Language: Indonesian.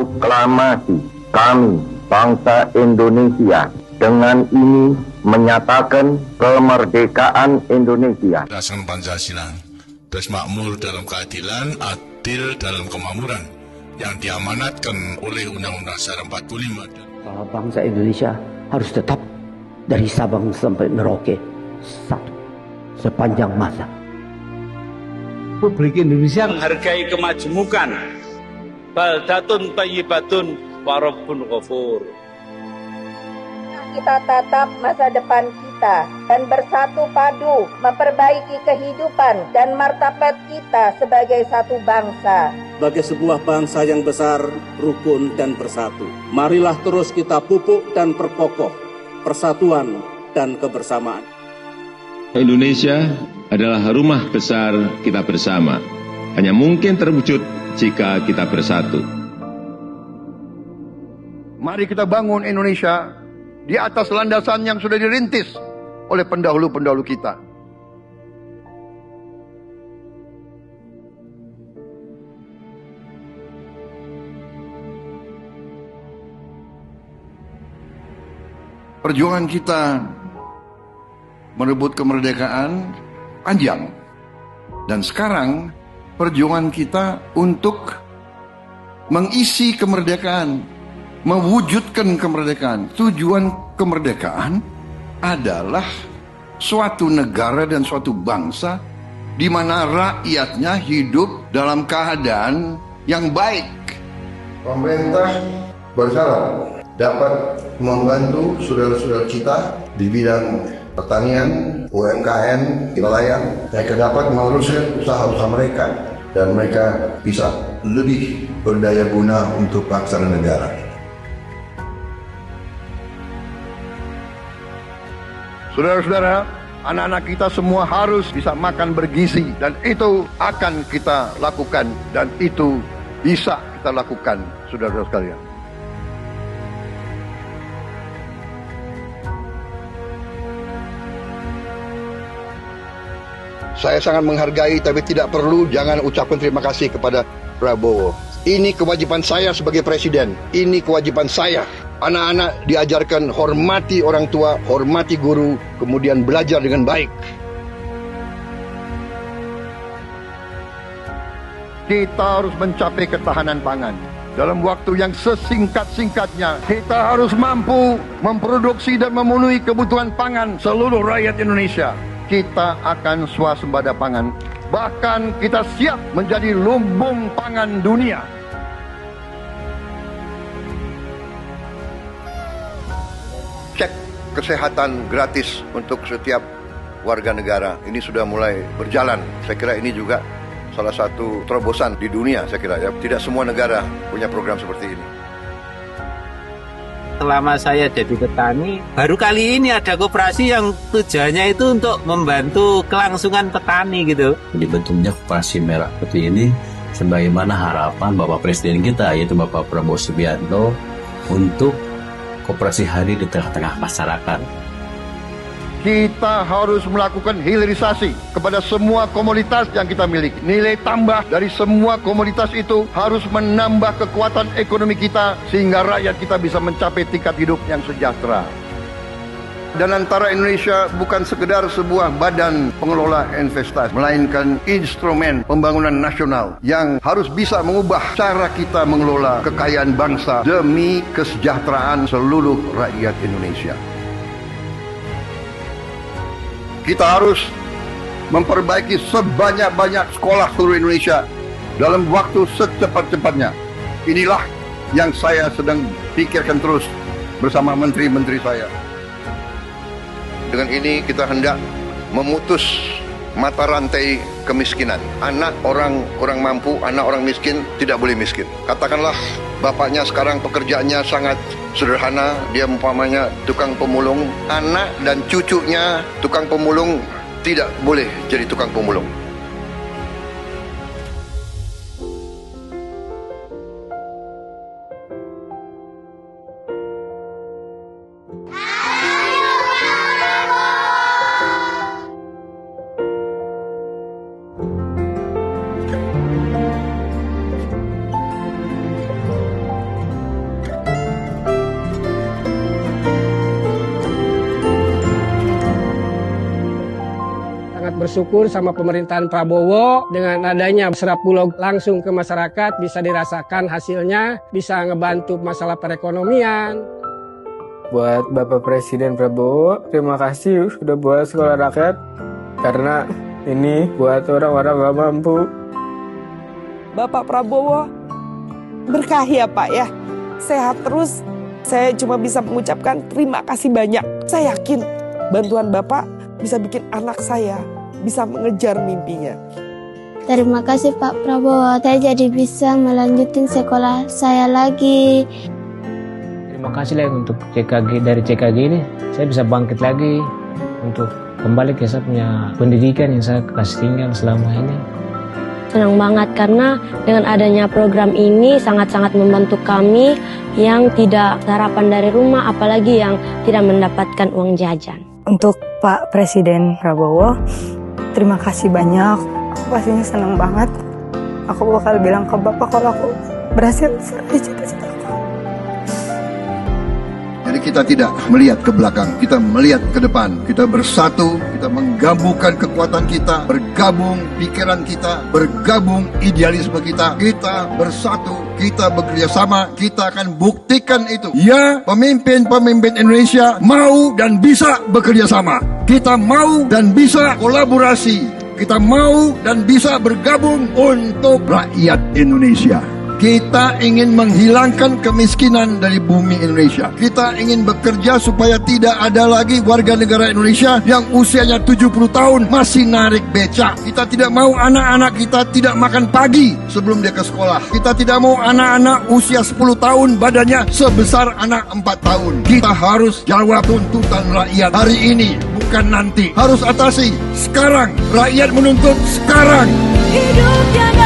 proklamasi kami, bangsa Indonesia, dengan ini menyatakan kemerdekaan Indonesia. Berdasarkan Pancasila, terus makmur dalam keadilan, adil dalam kemakmuran, yang diamanatkan oleh Undang-Undang Dasar 45. Bangsa Indonesia harus tetap dari Sabang sampai Merauke satu sepanjang masa. Republik Indonesia menghargai kemajemukan, baldatun thayyibatun wa rabbun ghafur. Kita tatap masa depan kita dan bersatu padu memperbaiki kehidupan dan martabat kita sebagai satu bangsa. Sebagai sebuah bangsa yang besar, rukun dan bersatu. Marilah terus kita pupuk dan perkokoh persatuan dan kebersamaan. Indonesia adalah rumah besar kita bersama. Hanya mungkin terwujud jika kita bersatu. Mari kita bangun Indonesia di atas landasan yang sudah dirintis oleh pendahulu-pendahulu kita. Perjuangan kita merebut kemerdekaan panjang. Dan sekarang perjuangan kita untuk mengisi kemerdekaan, mewujudkan kemerdekaan. Tujuan kemerdekaan adalah suatu negara dan suatu bangsa di mana rakyatnya hidup dalam keadaan yang baik. Pemerintah bersama dapat membantu saudara-saudara kita di bidang pertanian, UMKM, nelayan. Mereka dapat meneruskan usaha-usaha mereka dan mereka bisa lebih berdaya guna untuk bangsa dan negara. Saudara-saudara, anak-anak kita semua harus bisa makan bergizi dan itu akan kita lakukan dan itu bisa kita lakukan, saudara-saudara sekalian. Saya sangat menghargai tapi tidak perlu jangan ucapkan terima kasih kepada Prabowo. Ini kewajiban saya sebagai presiden. Ini kewajiban saya. Anak-anak diajarkan hormati orang tua, hormati guru, kemudian belajar dengan baik. Kita harus mencapai ketahanan pangan. Dalam waktu yang sesingkat-singkatnya, kita harus mampu memproduksi dan memenuhi kebutuhan pangan seluruh rakyat Indonesia. Kita akan swasembada pangan. Bahkan kita siap menjadi lumbung pangan dunia. Cek kesehatan gratis untuk setiap warga negara. Ini sudah mulai berjalan. Saya kira ini juga salah satu terobosan di dunia, saya kira ya. Tidak semua negara punya program seperti ini. Selama saya jadi petani, baru kali ini ada koperasi yang tujuannya itu untuk membantu kelangsungan petani gitu. Dibentuknya koperasi merah putih ini sebagaimana harapan Bapak Presiden kita, yaitu Bapak Prabowo Subianto, untuk koperasi hadir di tengah-tengah masyarakat. Kita harus melakukan hilirisasi kepada semua komoditas yang kita miliki. Nilai tambah dari semua komoditas itu harus menambah kekuatan ekonomi kita sehingga rakyat kita bisa mencapai tingkat hidup yang sejahtera. Dan antara Indonesia bukan sekedar sebuah badan pengelola investasi, melainkan instrumen pembangunan nasional yang harus bisa mengubah cara kita mengelola kekayaan bangsa demi kesejahteraan seluruh rakyat Indonesia. Kita harus memperbaiki sebanyak-banyak sekolah seluruh Indonesia dalam waktu secepat-cepatnya. Inilah yang saya sedang pikirkan terus bersama menteri-menteri saya. Dengan ini kita hendak memutus mata rantai kemiskinan. Anak orang kurang mampu, anak orang miskin tidak boleh miskin. Katakanlah bapaknya sekarang pekerjaannya sangat sederhana, dia umpamanya tukang pemulung, anak dan cucunya tukang pemulung tidak boleh jadi tukang pemulung. bersyukur sama pemerintahan Prabowo dengan adanya Serap Bulog langsung ke masyarakat, bisa dirasakan hasilnya, bisa ngebantu masalah perekonomian. Buat Bapak Presiden Prabowo, terima kasih sudah buat sekolah rakyat, karena ini buat orang-orang gak mampu. Bapak Prabowo, berkahi ya Pak ya, sehat terus. Saya cuma bisa mengucapkan terima kasih banyak. Saya yakin bantuan Bapak bisa bikin anak saya bisa mengejar mimpinya. Terima kasih Pak Prabowo, saya jadi bisa melanjutin sekolah saya lagi. Terima kasih lah untuk CKG, dari CKG ini saya bisa bangkit lagi untuk kembali ke saya punya pendidikan yang saya kasih tinggal selama ini. Senang banget karena dengan adanya program ini sangat-sangat membantu kami yang tidak sarapan dari rumah, apalagi yang tidak mendapatkan uang jajan. Untuk Pak Presiden Prabowo, terima kasih banyak. Aku pastinya senang banget. Aku bakal bilang ke Bapak kalau aku berhasil meraih cita-cita. Jadi kita tidak melihat ke belakang, kita melihat ke depan. Kita bersatu, kita menggabungkan kekuatan kita, bergabung pikiran kita, bergabung idealisme kita. Kita bersatu, kita bekerja sama, kita akan buktikan itu. Ya, pemimpin-pemimpin Indonesia mau dan bisa bekerja sama. Kita mau dan bisa kolaborasi. Kita mau dan bisa bergabung untuk rakyat Indonesia. Kita ingin menghilangkan kemiskinan dari bumi Indonesia. Kita ingin bekerja supaya tidak ada lagi warga negara Indonesia yang usianya 70 tahun masih narik becak. Kita tidak mau anak-anak kita tidak makan pagi sebelum dia ke sekolah. Kita tidak mau anak-anak usia 10 tahun badannya sebesar anak 4 tahun. Kita harus jawab tuntutan rakyat hari ini, bukan nanti. Harus atasi sekarang. Rakyat menuntut sekarang. Hidup tiada